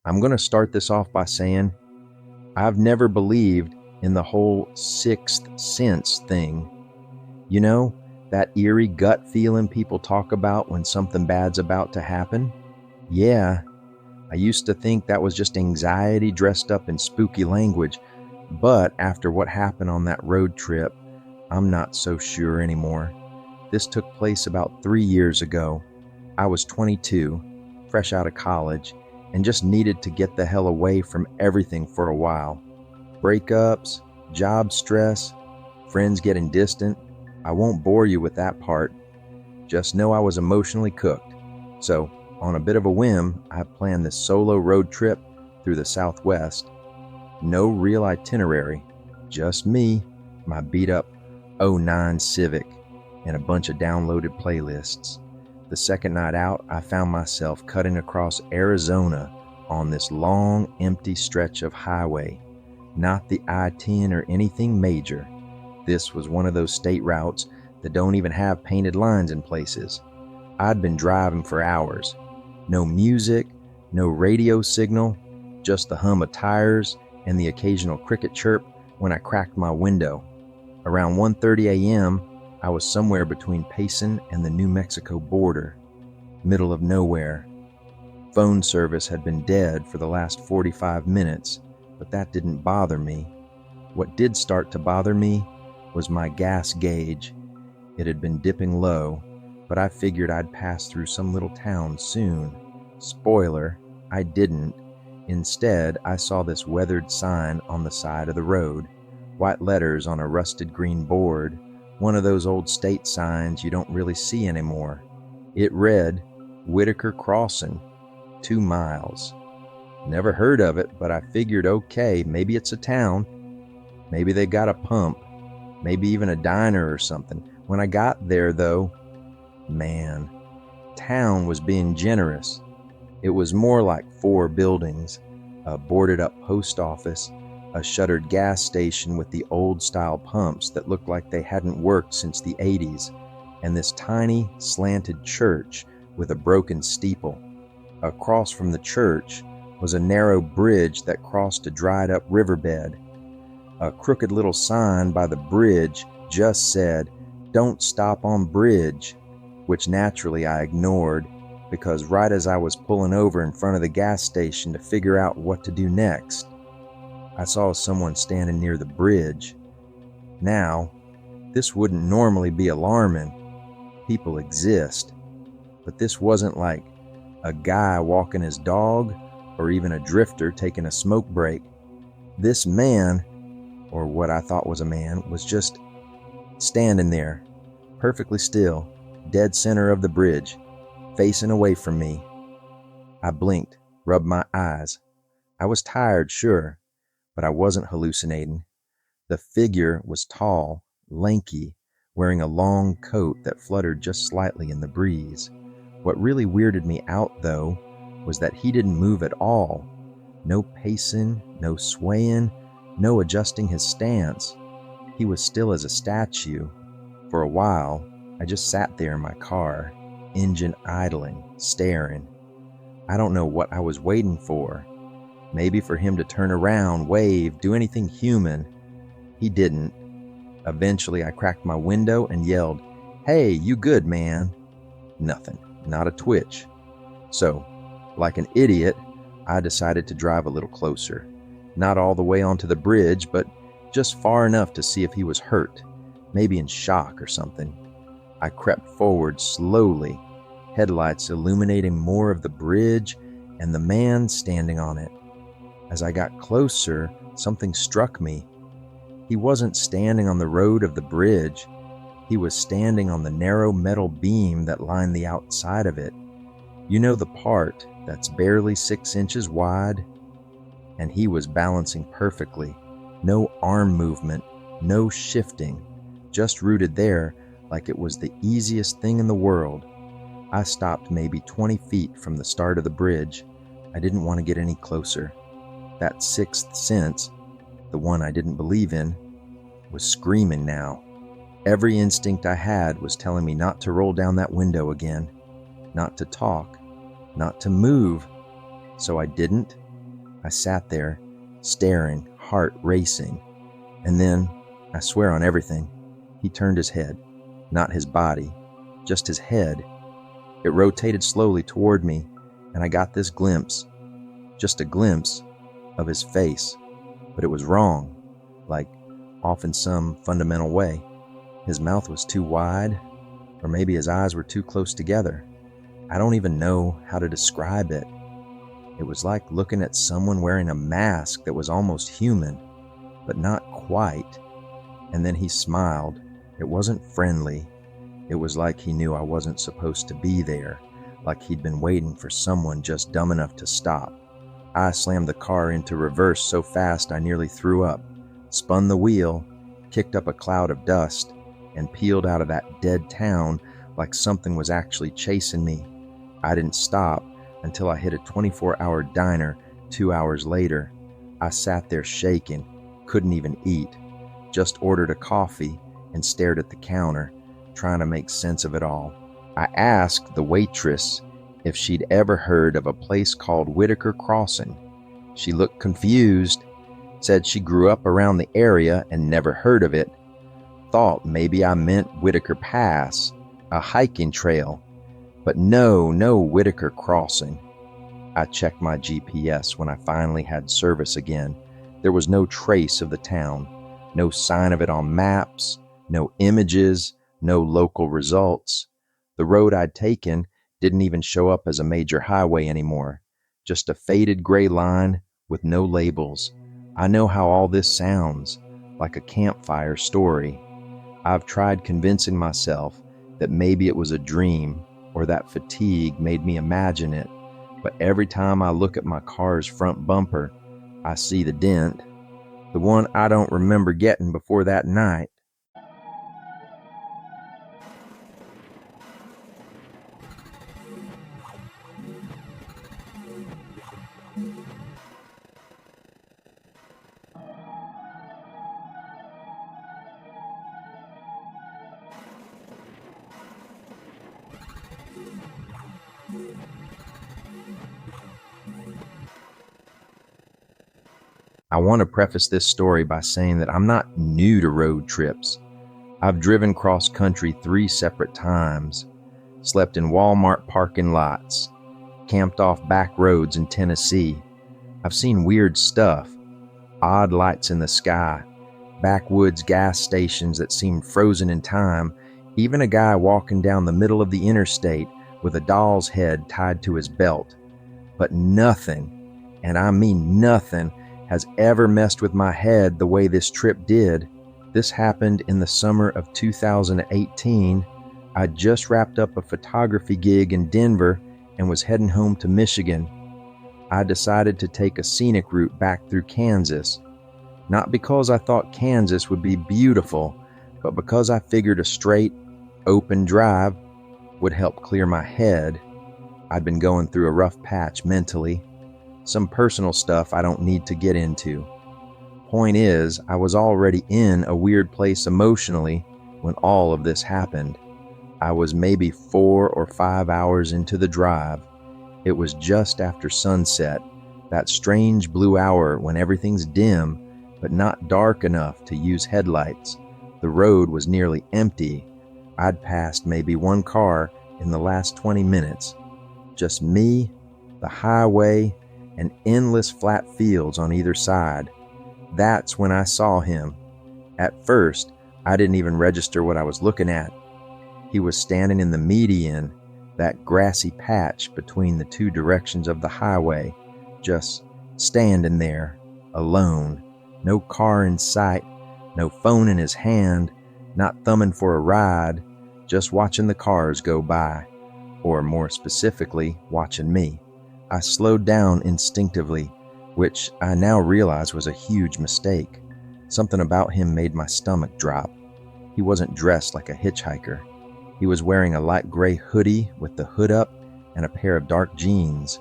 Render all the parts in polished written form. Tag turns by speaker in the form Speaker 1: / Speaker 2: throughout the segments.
Speaker 1: I'm going to start this off by saying I've never believed in the whole sixth sense thing. You know, that eerie gut feeling people talk about when something bad's about to happen? Yeah, I used to think that was just anxiety dressed up in spooky language, but after what happened on that road trip, I'm not so sure anymore. This took place about 3 years ago. I was 22, fresh out of college, and just needed to get the hell away from everything for a while. Breakups, job stress, friends getting distant. I won't bore you with that part. Just know I was emotionally cooked. So, on a bit of a whim, I planned this solo road trip through the Southwest. No real itinerary, just me, my beat up '09 Civic, and a bunch of downloaded playlists. The second night out, I found myself cutting across Arizona on this long, empty stretch of highway. Not the I-10 or anything major. This was one of those state routes that don't even have painted lines in places. I'd been driving for hours. No music, no radio signal, just the hum of tires and the occasional cricket chirp when I cracked my window. Around 1:30 a.m., I was somewhere between Payson and the New Mexico border, middle of nowhere. Phone service had been dead for the last 45 minutes, but that didn't bother me. What did start to bother me was my gas gauge. It had been dipping low, but I figured I'd pass through some little town soon. Spoiler, I didn't. Instead, I saw this weathered sign on the side of the road, white letters on a rusted green board, one of those old state signs you don't really see anymore. It read, Whitaker Crossing, 2 miles. Never heard of it, but I figured, okay, maybe it's a town. Maybe they got a pump, maybe even a diner or something. When I got there, though, man, town was being generous. It was more like 4 buildings, a boarded-up post office, a shuttered gas station with the old-style pumps that looked like they hadn't worked since the 80s, and this tiny, slanted church with a broken steeple. Across from the church was a narrow bridge that crossed a dried-up riverbed. A crooked little sign by the bridge just said, "Don't stop on bridge," which naturally I ignored because right as I was pulling over in front of the gas station to figure out what to do next, I saw someone standing near the bridge. Now, this wouldn't normally be alarming. People exist. But this wasn't like a guy walking his dog or even a drifter taking a smoke break. This man, or what I thought was a man, was just standing there, perfectly still, dead center of the bridge, facing away from me. I blinked, rubbed my eyes. I was tired, sure, but I wasn't hallucinating. The figure was tall, lanky, wearing a long coat that fluttered just slightly in the breeze. What really weirded me out, though, was that he didn't move at all. No pacing, no swaying, no adjusting his stance. He was still as a statue. For a while, I just sat there in my car, engine idling, staring. I don't know what I was waiting for. Maybe for him to turn around, wave, do anything human. He didn't. Eventually, I cracked my window and yelled, "Hey, you good, man?" Nothing, not a twitch. So, like an idiot, I decided to drive a little closer. Not all the way onto the bridge, but just far enough to see if he was hurt, maybe in shock or something. I crept forward slowly, headlights illuminating more of the bridge and the man standing on it. As I got closer, something struck me. He wasn't standing on the road of the bridge. He was standing on the narrow metal beam that lined the outside of it. You know, the part that's barely 6 inches wide? And he was balancing perfectly. No arm movement, no shifting, just rooted there like it was the easiest thing in the world. I stopped maybe 20 feet from the start of the bridge. I didn't want to get any closer. That sixth sense, the one I didn't believe in, was screaming now. Every instinct I had was telling me not to roll down that window again, not to talk, not to move. So I didn't, I sat there, staring, heart racing. And then, I swear on everything, he turned his head. Not his body, just his head. It rotated slowly toward me, and I got this glimpse, just a glimpse, of his face. But it was wrong, like off in some fundamental way. His mouth was too wide, or maybe his eyes were too close together. I don't even know how to describe it. It was like looking at someone wearing a mask that was almost human, but not quite. And then he smiled. It wasn't friendly. It was like he knew I wasn't supposed to be there, like he'd been waiting for someone just dumb enough to stop. I slammed the car into reverse so fast I nearly threw up, spun the wheel, kicked up a cloud of dust, and peeled out of that dead town like something was actually chasing me. I didn't stop until I hit a 24-hour diner 2 hours later. I sat there shaking, couldn't even eat, just ordered a coffee and stared at the counter, trying to make sense of it all. I asked the waitress if she'd ever heard of a place called Whitaker Crossing. She looked confused, said she grew up around the area and never heard of it, thought maybe I meant Whitaker Pass, a hiking trail, but no Whitaker Crossing. I checked my GPS when I finally had service again. There was no trace of the town, no sign of it on maps, no images, no local results. The road I'd taken didn't even show up as a major highway anymore, just a faded gray line with no labels. I know how all this sounds, like a campfire story. I've tried convincing myself that maybe it was a dream or that fatigue made me imagine it, but every time I look at my car's front bumper, I see the dent, the one I don't remember getting before that night. I want to preface this story by saying that I'm not new to road trips. I've driven cross country 3 separate times, slept in Walmart parking lots, camped off back roads in Tennessee. I've seen weird stuff, odd lights in the sky, backwoods gas stations that seemed frozen in time, even a guy walking down the middle of the interstate with a doll's head tied to his belt. But nothing, and I mean nothing, has ever messed with my head the way this trip did. This happened in the summer of 2018. I just wrapped up a photography gig in Denver and was heading home to Michigan. I decided to take a scenic route back through Kansas, not because I thought Kansas would be beautiful, but because I figured a straight, open drive would help clear my head. I'd been going through a rough patch mentally, some personal stuff I don't need to get into. Point is, I was already in a weird place emotionally when all of this happened. I was maybe 4 or 5 hours into the drive. It was just after sunset, that strange blue hour when everything's dim, but not dark enough to use headlights. The road was nearly empty. I'd passed maybe 1 car in the last 20 minutes. Just me, the highway, and endless flat fields on either side. That's when I saw him. At first, I didn't even register what I was looking at. He was standing in the median, that grassy patch between the 2 directions of the highway, just standing there, alone, no car in sight, no phone in his hand, not thumbing for a ride, just watching the cars go by, or more specifically, watching me. I slowed down instinctively, which I now realize was a huge mistake. Something about him made my stomach drop. He wasn't dressed like a hitchhiker. He was wearing a light gray hoodie with the hood up and a pair of dark jeans.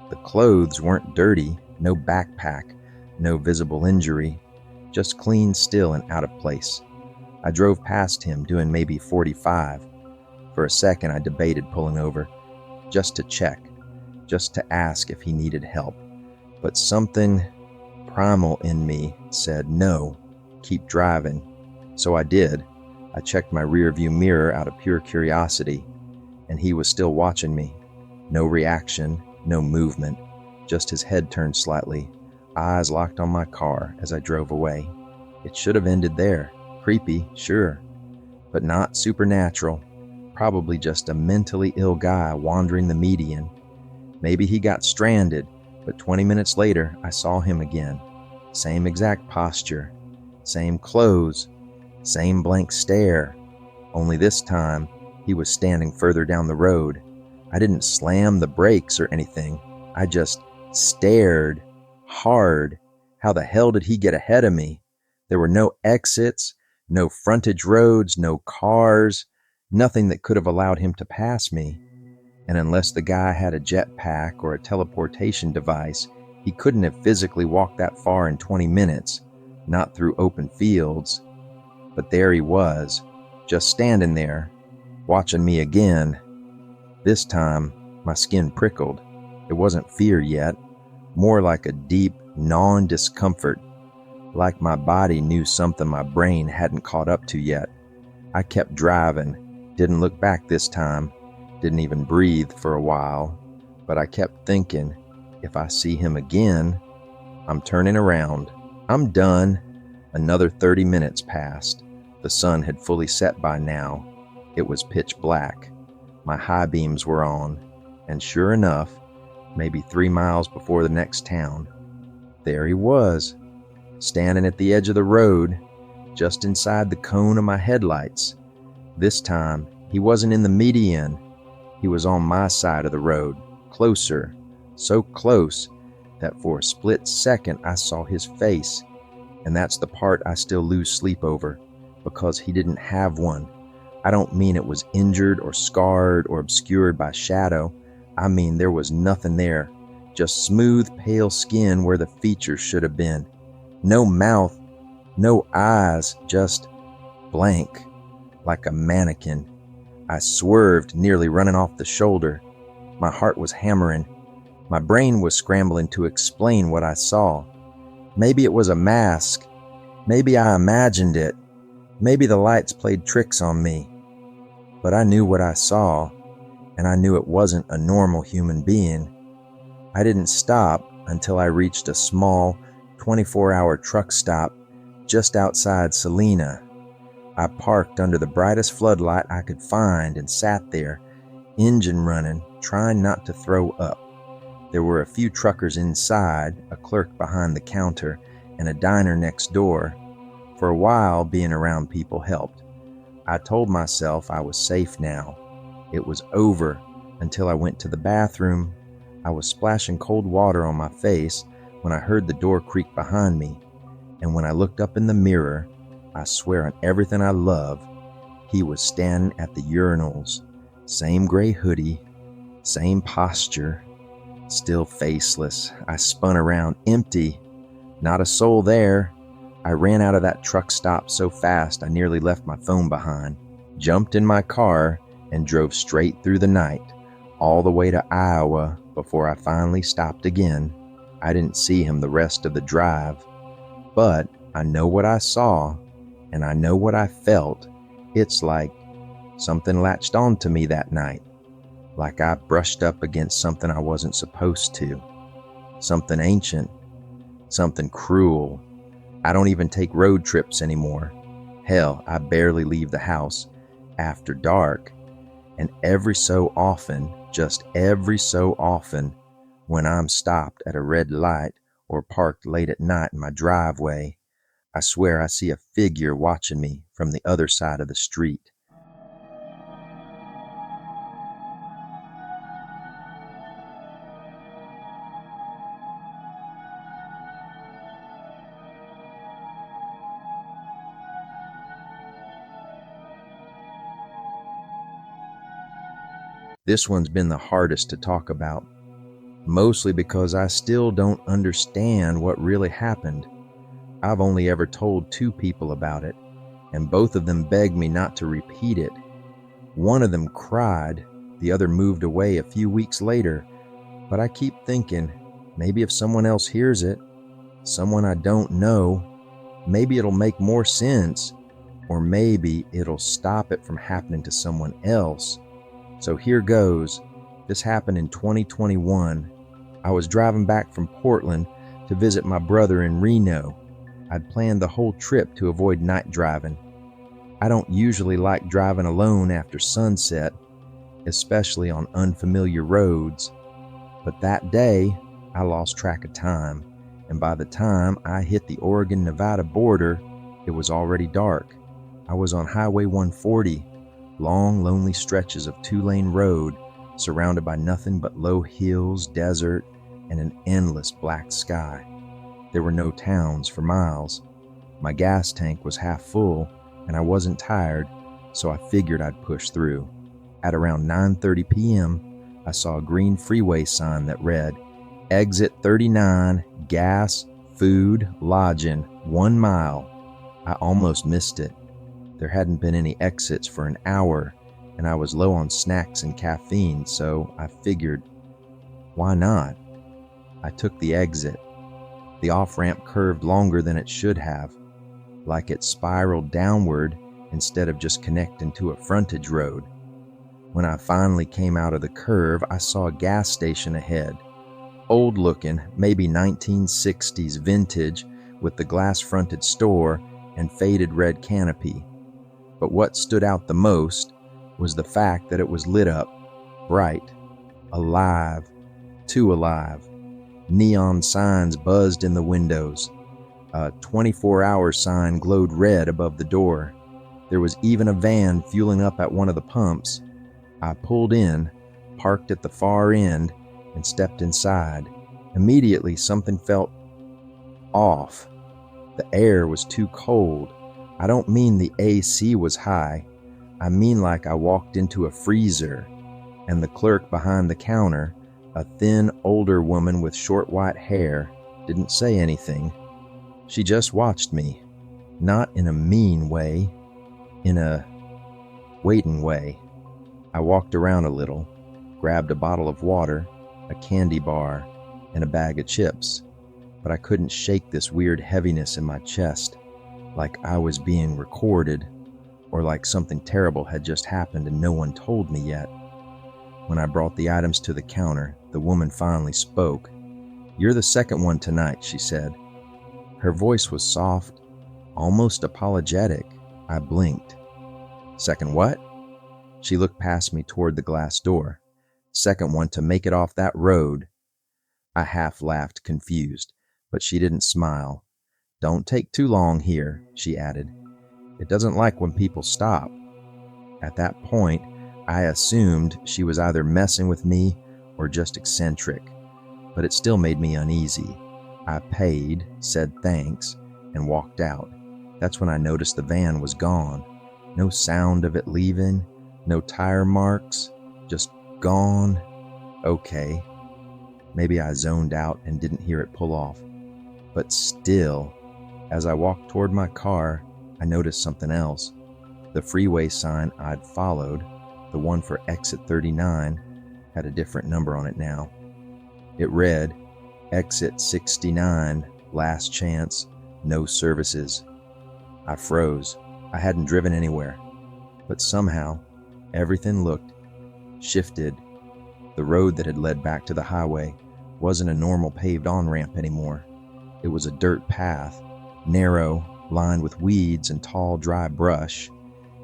Speaker 1: The clothes weren't dirty, no backpack, no visible injury, just clean, still, and out of place. I drove past him doing maybe 45. For a second I debated pulling over, just to check, just to ask if he needed help. But something primal in me said, no, keep driving. So I did. I checked my rearview mirror out of pure curiosity, and he was still watching me. No reaction, no movement, just his head turned slightly, eyes locked on my car as I drove away. It should have ended there. Creepy, sure, but not supernatural. Probably just a mentally ill guy wandering the median. Maybe he got stranded, but 20 minutes later, I saw him again. Same exact posture, same clothes, same blank stare. Only this time, he was standing further down the road. I didn't slam the brakes or anything. I just stared hard. How the hell did he get ahead of me? There were no exits, no frontage roads, no cars, nothing that could have allowed him to pass me. And unless the guy had a jetpack or a teleportation device, he couldn't have physically walked that far in 20 minutes, not through open fields. But there he was, just standing there, watching me again. This time, my skin prickled. It wasn't fear yet, more like a deep, gnawing discomfort, like my body knew something my brain hadn't caught up to yet. I kept driving, didn't look back this time, didn't even breathe for a while, but I kept thinking, if I see him again, I'm turning around. I'm done. Another 30 minutes passed. The sun had fully set by now. It was pitch black. My high beams were on, and sure enough, maybe 3 miles before the next town, there he was, standing at the edge of the road, just inside the cone of my headlights. This time, he wasn't in the median. He was on my side of the road, closer, so close that for a split second I saw his face, and that's the part I still lose sleep over, because he didn't have one. I don't mean it was injured or scarred or obscured by shadow. I mean there was nothing there, just smooth, pale skin where the features should have been. No mouth, no eyes, just blank, like a mannequin. I swerved, nearly running off the shoulder. My heart was hammering. My brain was scrambling to explain what I saw. Maybe it was a mask. Maybe I imagined it. Maybe the lights played tricks on me. But I knew what I saw, and I knew it wasn't a normal human being. I didn't stop until I reached a small 24-hour truck stop just outside Salina. I parked under the brightest floodlight I could find and sat there, engine running, trying not to throw up. There were a few truckers inside, a clerk behind the counter, and a diner next door. For a while, being around people helped. I told myself I was safe now. It was over until I went to the bathroom. I was splashing cold water on my face when I heard the door creak behind me. And when I looked up in the mirror, I swear on everything I love, he was standing at the urinals. Same gray hoodie, same posture, still faceless. I spun around, empty, not a soul there. I ran out of that truck stop so fast I nearly left my phone behind, jumped in my car, and drove straight through the night, all the way to Iowa before I finally stopped again. I didn't see him the rest of the drive, but I know what I saw, and I know what I felt. It's like something latched onto me that night, like I brushed up against something I wasn't supposed to, something ancient, something cruel. I don't even take road trips anymore. Hell, I barely leave the house after dark. And every so often, just every so often, when I'm stopped at a red light or parked late at night in my driveway, I swear I see a figure watching me from the other side of the street. This one's been the hardest to talk about, mostly because I still don't understand what really happened. I've only ever told 2 people about it, and both of them begged me not to repeat it. One of them cried, the other moved away a few weeks later, but I keep thinking, Maybe if someone else hears it, someone I don't know, maybe it'll make more sense, or maybe it'll stop it from happening to someone else. So here goes. This happened in 2021. I was driving back from Portland to visit my brother in Reno. I'd planned the whole trip to avoid night driving. I don't usually like driving alone after sunset, especially on unfamiliar roads. But that day, I lost track of time, and by the time I hit the Oregon-Nevada border, it was already dark. I was on Highway 140, long, lonely stretches of two-lane road surrounded by nothing but low hills, desert, and an endless black sky. There were no towns for miles. My gas tank was half full, and I wasn't tired, so I figured I'd push through. At around 9:30 p.m., I saw a green freeway sign that read, "Exit 39, gas, food, lodging, 1 mile." I almost missed it. There hadn't been any exits for an hour, and I was low on snacks and caffeine, so I figured, why not? I took the exit. The off-ramp curved longer than it should have, like it spiraled downward instead of just connecting to a frontage road. When I finally came out of the curve, I saw a gas station ahead. Old looking, maybe 1960s vintage, with the glass-fronted store and faded red canopy. But what stood out the most was the fact that it was lit up, bright, alive, too alive. Neon signs buzzed in the windows. A 24-hour sign glowed red above the door. There was even a van fueling up at one of the pumps. I pulled in, parked at the far end, and stepped inside. Immediately, something felt off. The air was too cold. I don't mean the AC was high. I mean like I walked into a freezer, and the clerk behind the counter, a thin, older woman with short white hair, didn't say anything. She just watched me, not in a mean way, in a waiting way. I walked around a little, grabbed a bottle of water, a candy bar, and a bag of chips, but I couldn't shake this weird heaviness in my chest, like I was being recorded, or like something terrible had just happened and no one told me yet. When I brought the items to the counter, the woman finally spoke. "You're the second one tonight," she said. Her voice was soft, almost apologetic. I blinked. "Second what?" She looked past me toward the glass door. "Second one to make it off that road." I half laughed, confused, but she didn't smile. "Don't take too long here," she added. "It doesn't like when people stop." At that point, I assumed she was either messing with me or just eccentric, but it still made me uneasy. I paid, said thanks, and walked out. That's when I noticed the van was gone. No sound of it leaving, no tire marks, just gone. Okay, maybe I zoned out and didn't hear it pull off. But still, as I walked toward my car, I noticed something else. The freeway sign I'd followed, the one for exit 39, had a different number on it now. It read, "Exit 69, last chance, no services." I froze. I hadn't driven anywhere, but somehow everything looked shifted. The road that had led back to the highway wasn't a normal paved on-ramp anymore. It was a dirt path, narrow, lined with weeds and tall, dry brush.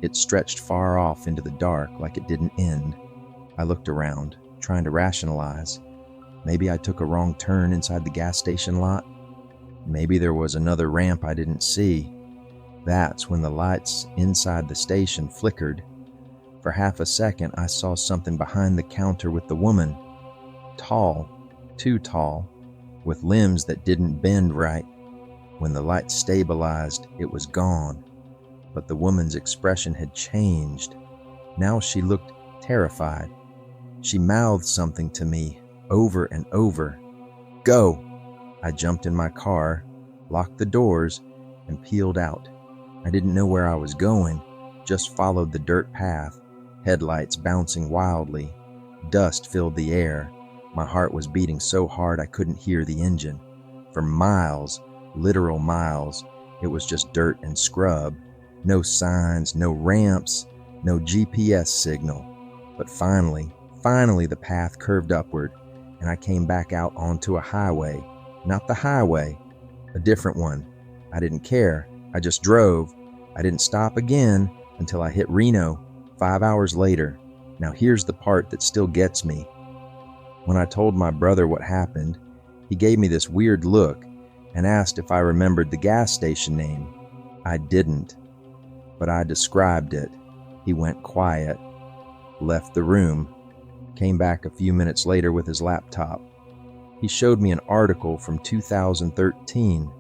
Speaker 1: It stretched far off into the dark like it didn't end. I looked around, trying to rationalize. Maybe I took a wrong turn inside the gas station lot. Maybe there was another ramp I didn't see. That's when the lights inside the station flickered. For half a second, I saw something behind the counter with the woman. Tall, too tall, with limbs that didn't bend right. When the light stabilized, it was gone. But the woman's expression had changed. Now she looked terrified. She mouthed something to me, over and over. "Go!" I jumped in my car, locked the doors, and peeled out. I didn't know where I was going, just followed the dirt path, headlights bouncing wildly. Dust filled the air, My heart was beating so hard I couldn't hear the engine. For miles, literal miles, it was just dirt and scrub. No signs, no ramps, no GPS signal. But finally, the path curved upward, and I came back out onto a highway. Not the highway, a different one. I didn't care. I just drove. I didn't stop again until I hit Reno 5 hours later. Now here's the part that still gets me. When I told my brother what happened, he gave me this weird look and asked if I remembered the gas station name. I didn't, but I described it. He went quiet, left the room, came back a few minutes later with his laptop. He showed me an article from 2013.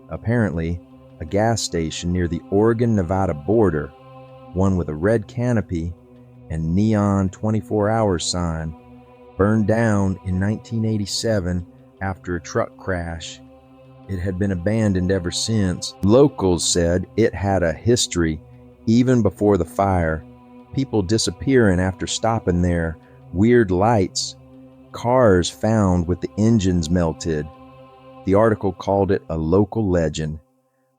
Speaker 1: Apparently, a gas station near the Oregon-Nevada border, one with a red canopy and neon 24-hour sign, burned down in 1987 after a truck crash. It had been abandoned ever since. Locals said it had a history even before the fire. People disappearing after stopping there, weird lights, cars found with the engines melted. The article called it a local legend.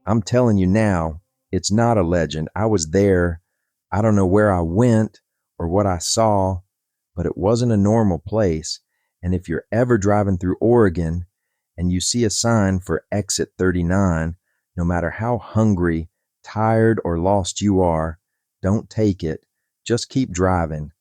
Speaker 1: I'm telling you now, it's not a legend. I was there. I don't know where I went or what I saw, but it wasn't a normal place. And if you're ever driving through Oregon and you see a sign for exit 39, no matter how hungry, tired, or lost you are, don't take it. Just keep driving.